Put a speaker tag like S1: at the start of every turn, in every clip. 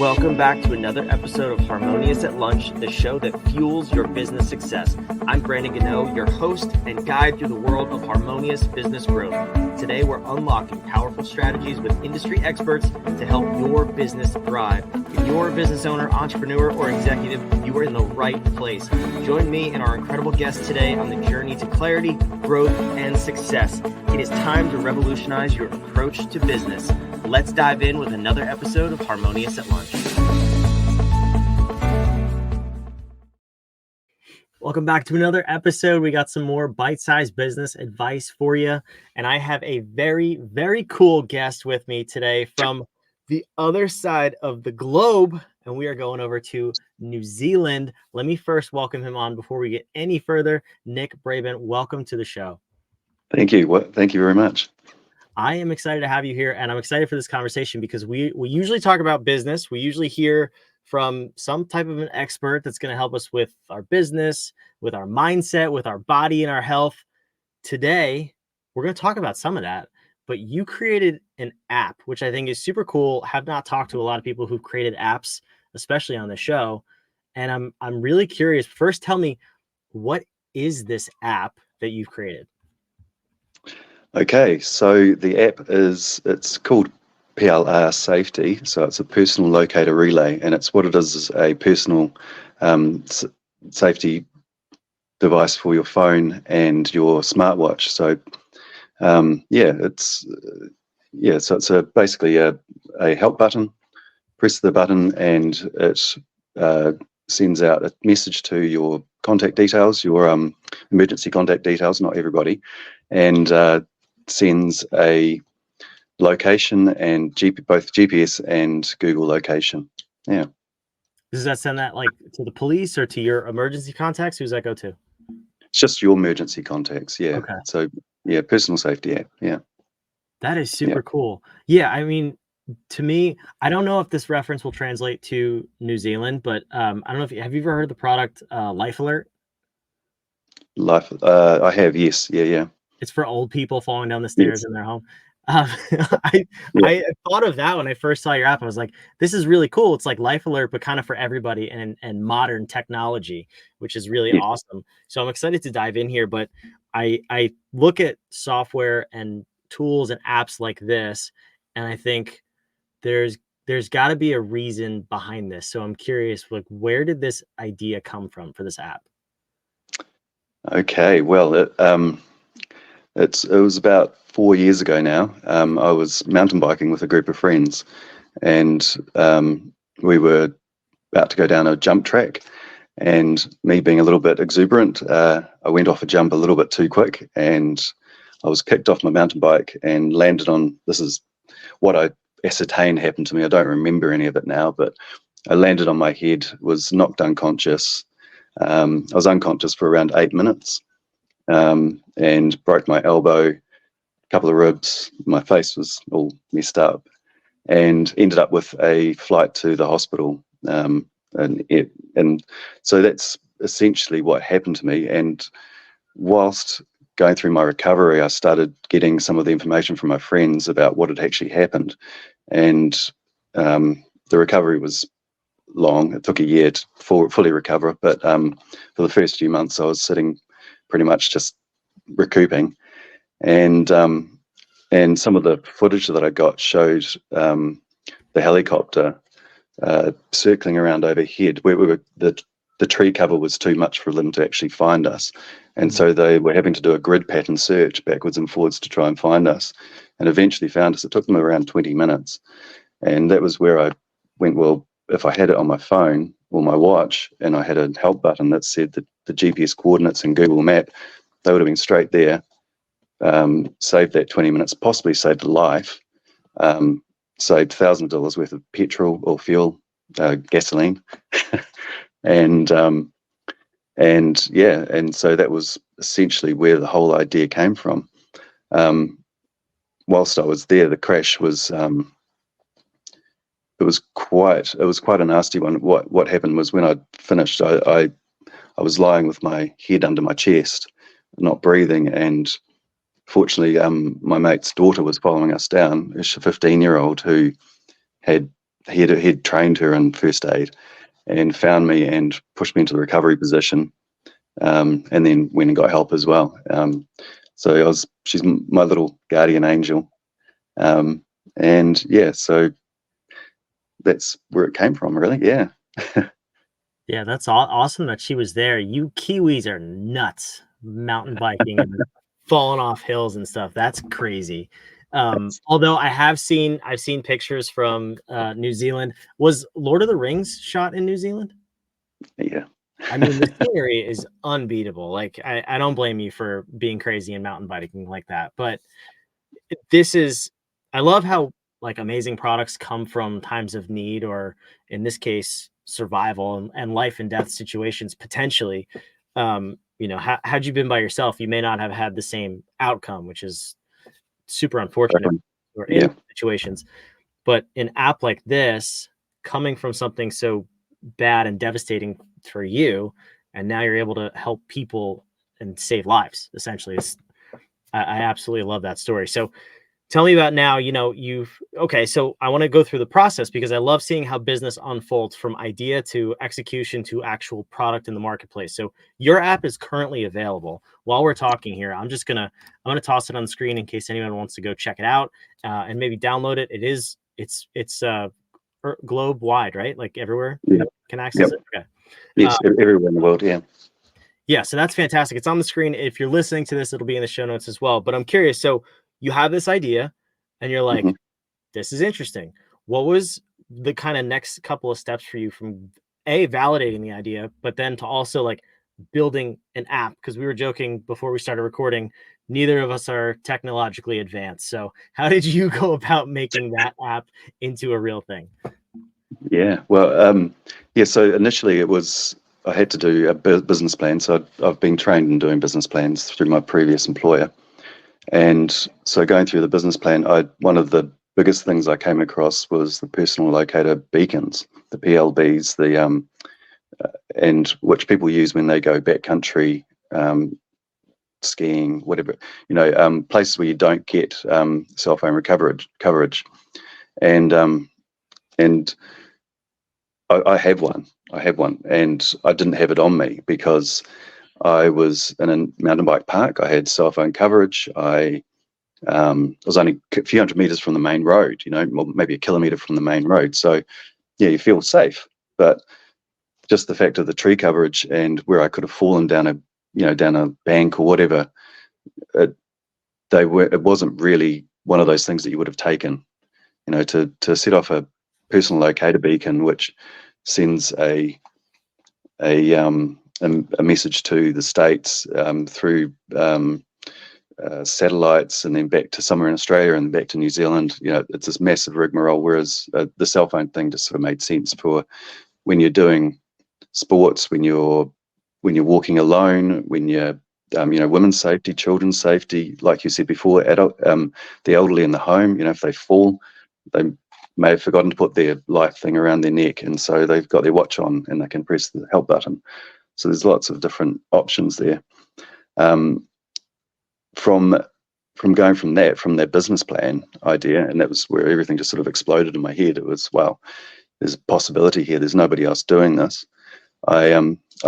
S1: Welcome back to another episode of Harmonious at Lunch, the show that fuels your business success. I'm Brandon Gano, your host and guide through the world of harmonious business growth. Today, we're unlocking powerful strategies with industry experts to help your business thrive. If you're a business owner, entrepreneur, or executive, you are in the right place. Join me and our incredible guests today on the journey to clarity, growth, and success. It is time to revolutionize your approach to business. Let's dive in with another episode of Harmonious at Lunch. Welcome back to another episode. We got some more bite-sized business advice for you. And I have a very, very cool guest with me today from the other side of the globe. And we are going over to New Zealand. Let me first welcome him on before we get any further. Nick Brabant, welcome to the show.
S2: Thank you. Thank you very much.
S1: I am excited to have you here, and I'm excited for this conversation because we usually talk about business. We usually hear from some type of an expert that's going to help us with our business, with our mindset, with our body and our health. Today, we're going to talk about some of that, but you created an app, which I think is super cool. Have not talked to a lot of people who've created apps, especially on the show, and I'm really curious. First, tell me, what is this app that you've created?
S2: Okay, so the app it's called PLR Safety. So it's a personal locator relay, and what it is a personal safety device for your phone and your smartwatch. So it's basically a help button. Press the button, and it sends out a message to your contact details, your emergency contact details. Not everybody, and sends a location and both GPS and Google location. Yeah.
S1: Does that send that like to the police or to your emergency contacts? Who's that go to?
S2: It's just your emergency contacts. Yeah.
S1: Okay.
S2: So yeah, personal safety app. Yeah.
S1: That is super cool. Yeah. I mean, to me, I don't know if this reference will translate to New Zealand, but I don't know if have you ever heard of the product Life Alert?
S2: I have. Yes. Yeah.
S1: It's for old people falling down the stairs in their home. I thought of that when I first saw your app. I was like, this is really cool. It's like Life Alert, but kind of for everybody and modern technology, which is really awesome. So I'm excited to dive in here. But I look at software and tools and apps like this, and I think there's got to be a reason behind this. So I'm curious, like, where did this idea come from for this app?
S2: Okay. Well, it was about 4 years ago now. I was mountain biking with a group of friends, and we were about to go down a jump track. And me being a little bit exuberant, I went off a jump a little bit too quick, and I was kicked off my mountain bike and landed on. This is what I ascertained happened to me. I don't remember any of it now, but I landed on my head, was knocked unconscious. I was unconscious for around 8 minutes. And broke my elbow, a couple of ribs. My face was all messed up, and ended up with a flight to the hospital. And so that's essentially what happened to me. And whilst going through my recovery, I started getting some of the information from my friends about what had actually happened. And the recovery was long. It took a year to fully recover, but for the first few months, I was sitting pretty much just recouping, and some of the footage that I got showed the helicopter circling around overhead where we were. The tree cover was too much for them to actually find us, and so they were having to do a grid pattern search backwards and forwards to try and find us, and eventually found us. It took them around 20 minutes, and that was where I went, well, if I had it on my phone or my watch and I had a help button that said that the GPS coordinates and Google Map, they would have been straight there, saved that 20 minutes, possibly saved a life, saved $1,000 worth of petrol or fuel, gasoline. and so that was essentially where the whole idea came from. Whilst I was there, the crash was it was quite a nasty one. What happened was, when I finished, I was lying with my head under my chest, not breathing, and fortunately my mate's daughter was following us down. She's a 15-year-old who had he'd trained her in first aid and found me and pushed me into the recovery position, and then went and got help as well. So she's my little guardian angel, and yeah, so that's where it came from, really. Yeah.
S1: Yeah, that's awesome that she was there. You Kiwis are nuts, mountain biking and falling off hills and stuff. That's crazy. Although I've seen pictures from New Zealand. Was Lord of the Rings shot in New Zealand?
S2: Yeah.
S1: I mean, the scenery is unbeatable. Like, I don't blame you for being crazy and mountain biking like that. But I love how like amazing products come from times of need, or in this case, survival and life and death situations potentially. Had you been by yourself, you may not have had the same outcome, which is super unfortunate or in
S2: Yeah.
S1: situations. But an app like this, coming from something so bad and devastating for you, and now you're able to help people and save lives, essentially. I absolutely love that story. So tell me about now, so I want to go through the process because I love seeing how business unfolds from idea to execution to actual product in the marketplace. So your app is currently available. While we're talking here, I'm going to toss it on the screen in case anyone wants to go check it out, and maybe download it. It's globe wide, right? Like everywhere
S2: Yeah.
S1: can access it. Okay.
S2: Yes, everywhere in the world. Yeah.
S1: Yeah, so that's fantastic. It's on the screen. If you're listening to this, it'll be in the show notes as well. But I'm curious. So you have this idea and you're like,
S2: Hmm.
S1: this is interesting. What was the kind of next couple of steps for you from validating the idea, but then to also like building an app? Because we were joking before we started recording, neither of us are technologically advanced. So how did you go about making that app into a real thing?
S2: Yeah. Well, yeah. So initially, I had to do a business plan. So I've been trained in doing business plans through my previous employer, and so going through the business plan, one of the biggest things I came across was the personal locator beacons, the PLBs, and which people use when they go backcountry, skiing, whatever, places where you don't get cell phone coverage, and and I have one. I have one, and I didn't have it on me because I was in a mountain bike park. I had cell phone coverage. I was only a few hundred meters from the main road, maybe a kilometer from the main road. So yeah, you feel safe, but just the fact of the tree coverage and where I could have fallen down a bank or whatever, it, it wasn't really one of those things that you would have taken, to set off a personal locator beacon, which sends a message to the states through satellites, and then back to somewhere in Australia and back to New Zealand. It's this massive rigmarole. Whereas the cell phone thing just sort of made sense for when you're doing sports, when you're walking alone, when you're women's safety, children's safety, like you said before, the elderly in the home. If they fall, they may have forgotten to put their life thing around their neck, and so they've got their watch on and they can press the help button. So there's lots of different options there. From going from that business plan idea, and that was where everything just sort of exploded in my head. It was, wow, there's a possibility here. There's nobody else doing this. I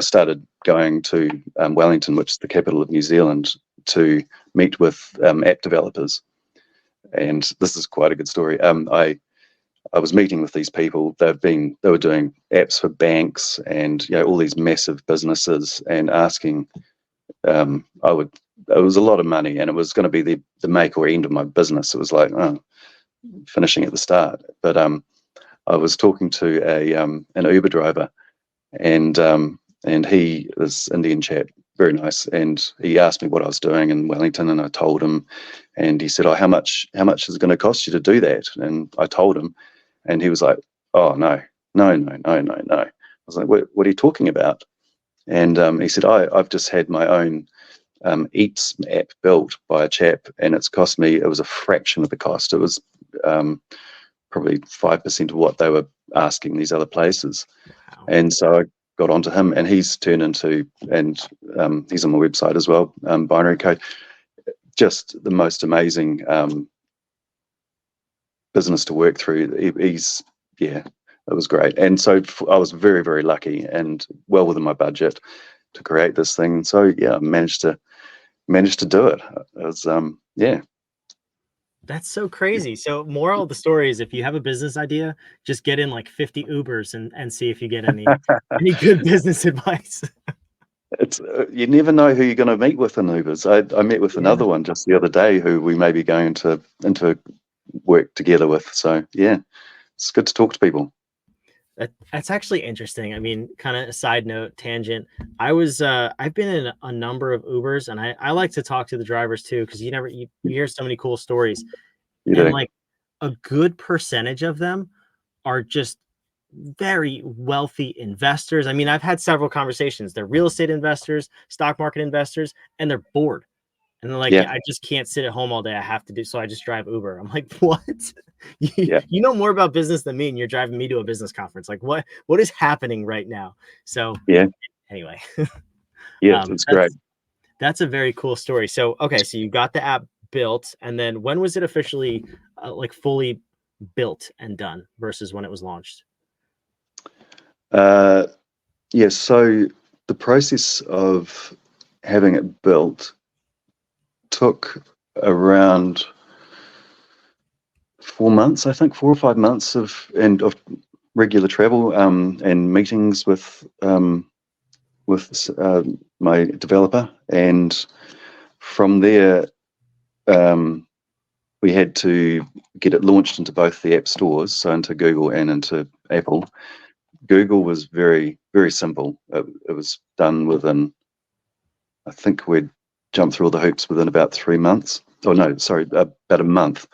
S2: started going to Wellington, which is the capital of New Zealand, to meet with app developers. And this is quite a good story. I was meeting with these people. They were doing apps for banks and all these massive businesses, and asking. It was a lot of money, and it was going to be the make or end of my business. It was like finishing at the start. But I was talking to an Uber driver, and he, this Indian chap, very nice, and he asked me what I was doing in Wellington, and I told him, and he said, "Oh, how much is it going to cost you to do that?" And I told him, and he was like, "Oh, no, no, no, no, no, no." I was like, "What are you talking about?" And he said, "I've just had my own Eats app built by a chap, and it's cost me. It was a fraction of the cost. It was probably 5% of what they were asking these other places."
S1: Wow.
S2: And so I got onto him, and he's turned into, and he's on my website as well, Binary Code. Just the most amazing business to work through. He's yeah, it was great. And so I was very, very lucky and well within my budget to create this thing. So yeah, I managed to do it. It was yeah.
S1: That's so crazy. So moral of the story is if you have a business idea, just get in like 50 Ubers and see if you get any good business advice.
S2: It's you never know who you're going to meet with in Ubers. I met with
S1: Yeah.
S2: another one just the other day who we may be going into work together with. So yeah, it's good to talk to people.
S1: That's actually interesting. I mean, kind of a side note, tangent. I've been in a number of Ubers, and I like to talk to the drivers too, because you hear so many cool stories.
S2: You
S1: And
S2: do.
S1: like a good percentage of them are just very wealthy investors. I mean, I've had several conversations. They're real estate investors, stock market investors, and they're bored. And they're like,
S2: Yeah,
S1: yeah, I just can't sit at home all day. I have to do so. I just drive Uber. I'm like, what?
S2: yeah,
S1: You know more about business than me, and you're driving me to a business conference. Like, what is happening right now? So
S2: yeah,
S1: anyway,
S2: yeah.
S1: um,
S2: It's great.
S1: that's that's a very cool story. So okay, so you got the app built, and then when was it officially like fully built and done versus when it was launched?
S2: Uh, yeah. So the process of having it built took around 4 months, I think, 4 or 5 months of regular travel and meetings with my developer, and from there um, we had to get it launched into both the app stores, so into Google and into Apple. Google was very, very simple. It was done within, I think we'd jumped through all the hoops within about 3 months. Oh no, sorry, about a month.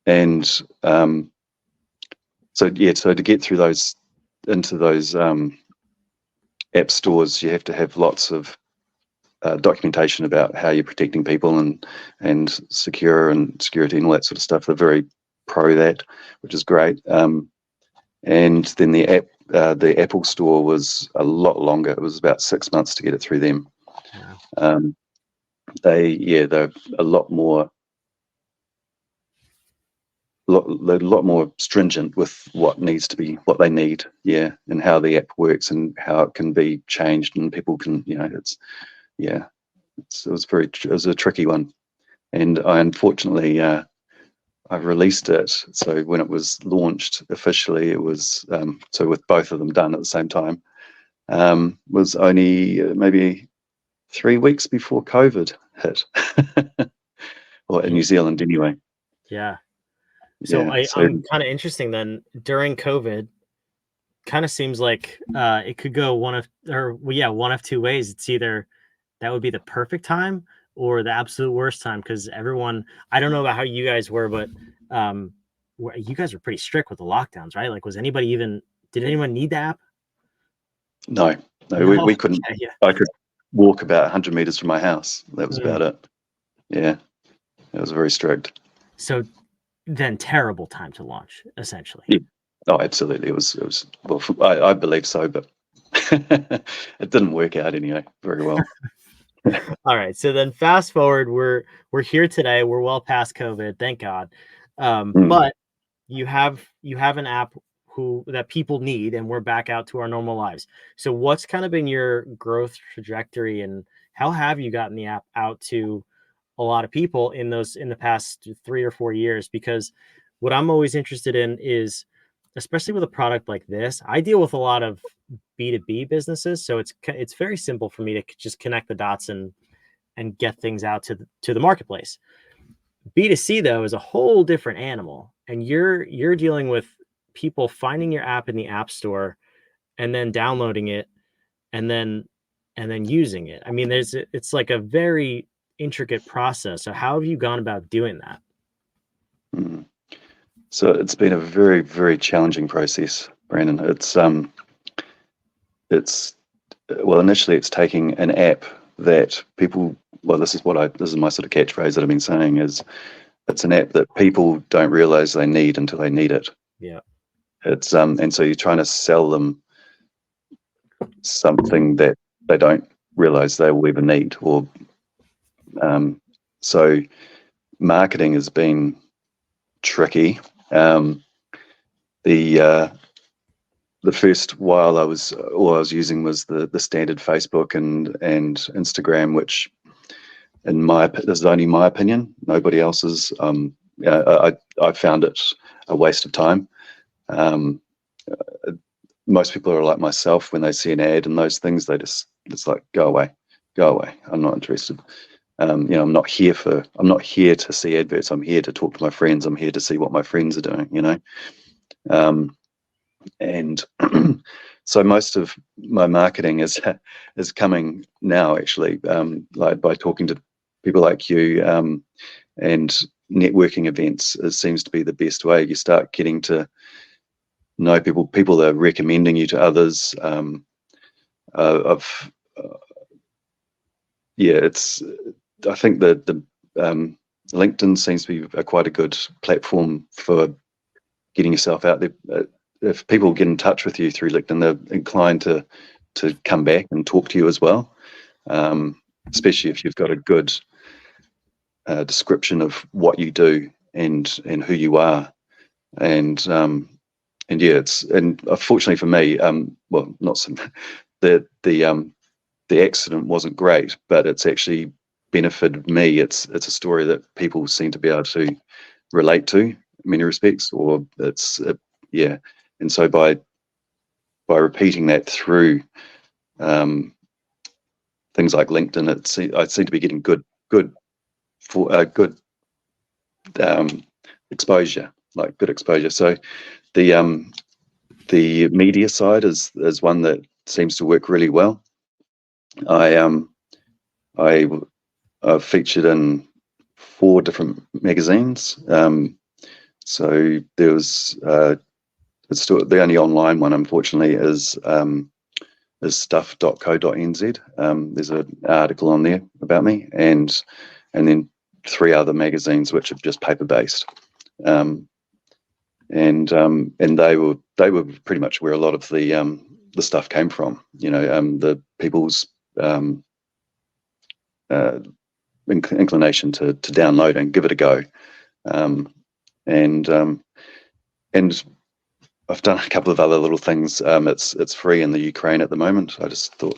S2: And so yeah, so to get through those into those app stores, you have to have lots of documentation about how you're protecting people and security and all that sort of stuff. They're very pro that, which is great. And then the Apple store was a lot longer. It was about 6 months to get it through them.
S1: Wow.
S2: They're a lot more stringent with what they need, yeah, and how the app works and how it can be changed and people can, it was a tricky one. And I unfortunately I released it. So when it was launched officially, it was so with both of them done at the same time. Was only maybe 3 weeks before COVID hit, or in New Zealand anyway.
S1: Yeah. So
S2: Yeah. So
S1: I'm kind of interesting then. During COVID, kind of seems like it could go one of two ways. It's either that would be the perfect time or the absolute worst time because everyone. I don't know about how you guys were, but um, you guys were pretty strict with the lockdowns, right? Like, did anyone need the app?
S2: no,
S1: No.
S2: we couldn't.
S1: Okay, yeah.
S2: I could walk about 100 meters from my house. That was
S1: Mm.
S2: about it. Yeah, it was very strict.
S1: So then, terrible time to launch, essentially.
S2: Yeah. Oh, absolutely. It was. Well, I believe so, but it didn't work out anyway very well.
S1: All right. So then fast forward, we're here today. We're well past COVID, thank God.
S2: Mm.
S1: But you have an app that people need, and we're back out to our normal lives. So what's kind of been your growth trajectory, and how have you gotten the app out to a lot of people in the past 3 or 4 years? Because what I'm always interested in is, especially with a product like this, I deal with a lot of B2B businesses, so it's very simple for me to just connect the dots and get things out to the marketplace. B2C though is a whole different animal, and you're dealing with people finding your app in the app store and then downloading it and then using it. I mean, it's like a very intricate process. So how have you gone about doing that?
S2: Mm. So it's been a very, very challenging process, Brandon. It's well, initially it's taking an app that people. Well, this is my sort of catchphrase that I've been saying is it's an app that people don't realize they need until they need it.
S1: Yeah.
S2: It's and so you're trying to sell them something that they don't realize they will ever need, or so marketing has been tricky. the first while all I was using was the standard Facebook and Instagram, which this is only my opinion, nobody else's. I found it a waste of time. Most people are like myself. When they see an ad and those things, it's like, go away. I'm not interested. I'm not here to see adverts. I'm here to talk to my friends. I'm here to see what my friends are doing. And so most of my marketing is coming now, actually, like by talking to people like you, and networking events. It seems to be the best way. You start getting to know people. People are recommending you to others. I think that the LinkedIn seems to be quite a good platform for getting yourself out there. If people get in touch with you through LinkedIn, they're inclined to come back and talk to you as well, especially if you've got a good description of what you do and who you are. And unfortunately for me, well, not some, the accident wasn't great, but it's actually benefited me. It's a story that people seem to be able to relate to in many respects, or and so by repeating that through things like LinkedIn, I seem to be getting good exposure, like good exposure. So the media side is one that seems to work really well. I've featured in 4 different magazines. So there was it's still the only online one, unfortunately, is stuff.co.nz. There's an article on there about me, and then 3 other magazines which are just paper based. And they were pretty much where a lot of the stuff came from. The people's inclination to download and give it a go. And I've done a couple of other little things. It's free in the Ukraine at the moment. I just thought,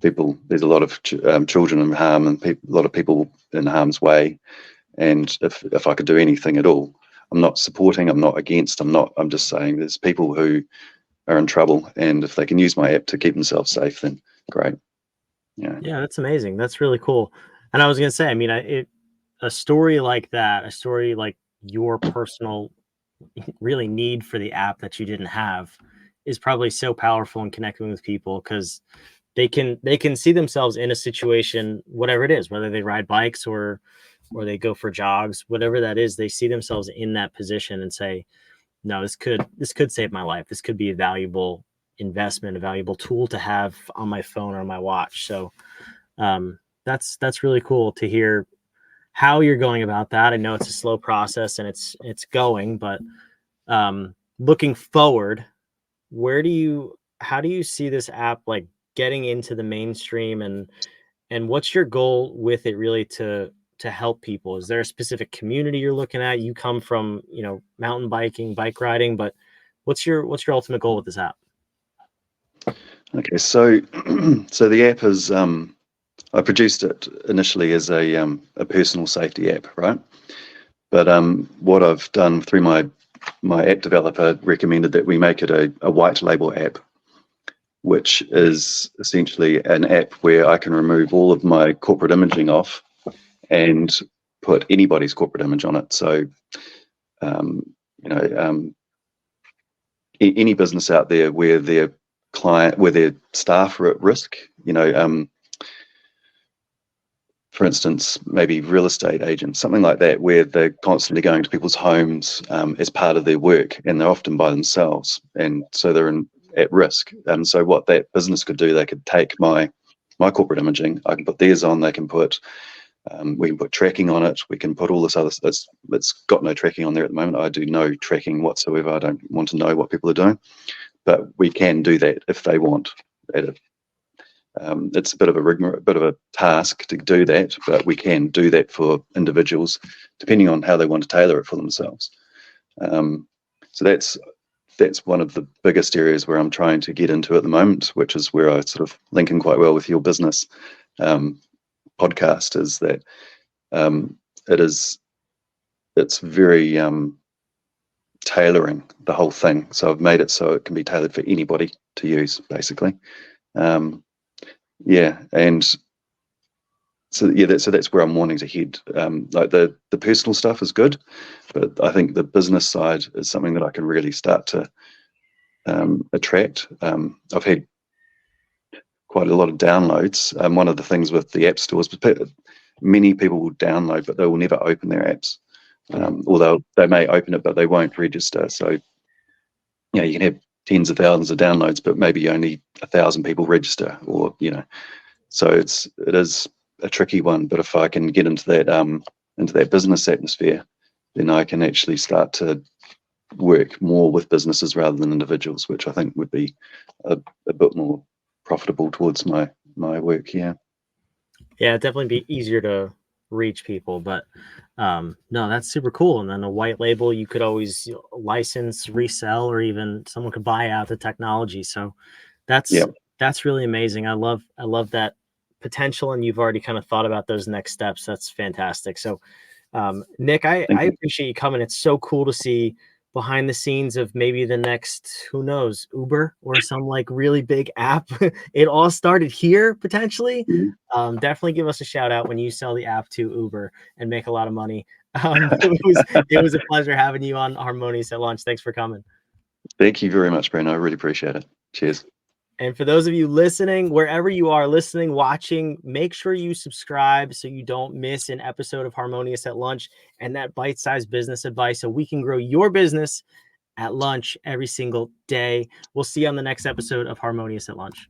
S2: there's a lot of children in harm and a lot of people in harm's way. And if I could do anything at all, I'm not supporting, I'm not against, I'm just saying there's people who are in trouble, and if they can use my app to keep themselves safe, then great.
S1: Yeah, that's amazing. That's really cool. And I was going to say, I mean, a story like that, a story like your personal really need for the app that you didn't have is probably so powerful in connecting with people, because they can see themselves in a situation, whatever it is, whether they ride bikes or they go for jogs, whatever that is, they see themselves in that position and say, no, this could save my life. This could be a valuable investment, a valuable tool to have on my phone or my watch. So that's really cool to hear how you're going about that. I know it's a slow process and it's going, but looking forward, how do you see this app like getting into the mainstream, and what's your goal with it really to help people? Is there a specific community you're looking at? You come from, mountain biking, bike riding, but what's your ultimate goal with this app?
S2: Okay, so the app is I produced it initially as a personal safety app, right? But what I've done through my app developer recommended that we make it a white label app, which is essentially an app where I can remove all of my corporate imaging off and put anybody's corporate image on it. So, any business out there where their staff are at risk, for instance, maybe real estate agents, something like that, where they're constantly going to people's homes as part of their work, and they're often by themselves, and so they're at risk. And so what that business could do, they could take my corporate imaging, I can put theirs on, they can put we can put tracking on it, we can put all this other stuff. It's got no tracking on there at the moment. I do no tracking whatsoever. I don't want to know what people are doing, but we can do that if they want. It's a bit of a task to do that, but we can do that for individuals depending on how they want to tailor it for themselves. So that's one of the biggest areas where I'm trying to get into at the moment, which is where I sort of link in quite well with your business podcast. Is that it's very tailoring the whole thing. So I've made it so it can be tailored for anybody to use, basically. Yeah, and so that's where I'm wanting to head. Like the personal stuff is good, but I think the business side is something that I can really start to attract. I've had quite a lot of downloads. One of the things with the app stores, many people will download, but they will never open their apps. Or they may open it, but they won't register. So, you know, you can have tens of thousands of downloads, but maybe only 1,000 people register, or, you know, so it is a tricky one. But if I can get into that business atmosphere, then I can actually start to work more with businesses rather than individuals, which I think would be a bit more profitable towards my work here.
S1: Yeah, it'd definitely be easier to reach people, but no, that's super cool. And then a white label, you could always license, resell, or even someone could buy out the technology. So
S2: Yeah.
S1: that's really amazing. I love that potential, and you've already kind of thought about those next steps. That's fantastic. So Nick, I
S2: Thank you.
S1: appreciate you coming. It's so cool to see behind the scenes of maybe the next, who knows, Uber or some like really big app. It all started here potentially. Definitely give us a shout out when you sell the app to Uber and make a lot of money. It was a pleasure having you on Harmonious at Lunch. Thanks for coming.
S2: Thank you very much, Brandon. I really appreciate it. Cheers.
S1: And for those of you listening, wherever you are listening, watching, make sure you subscribe so you don't miss an episode of Harmonious at Lunch and that bite-sized business advice so we can grow your business at lunch every single day. We'll see you on the next episode of Harmonious at Lunch.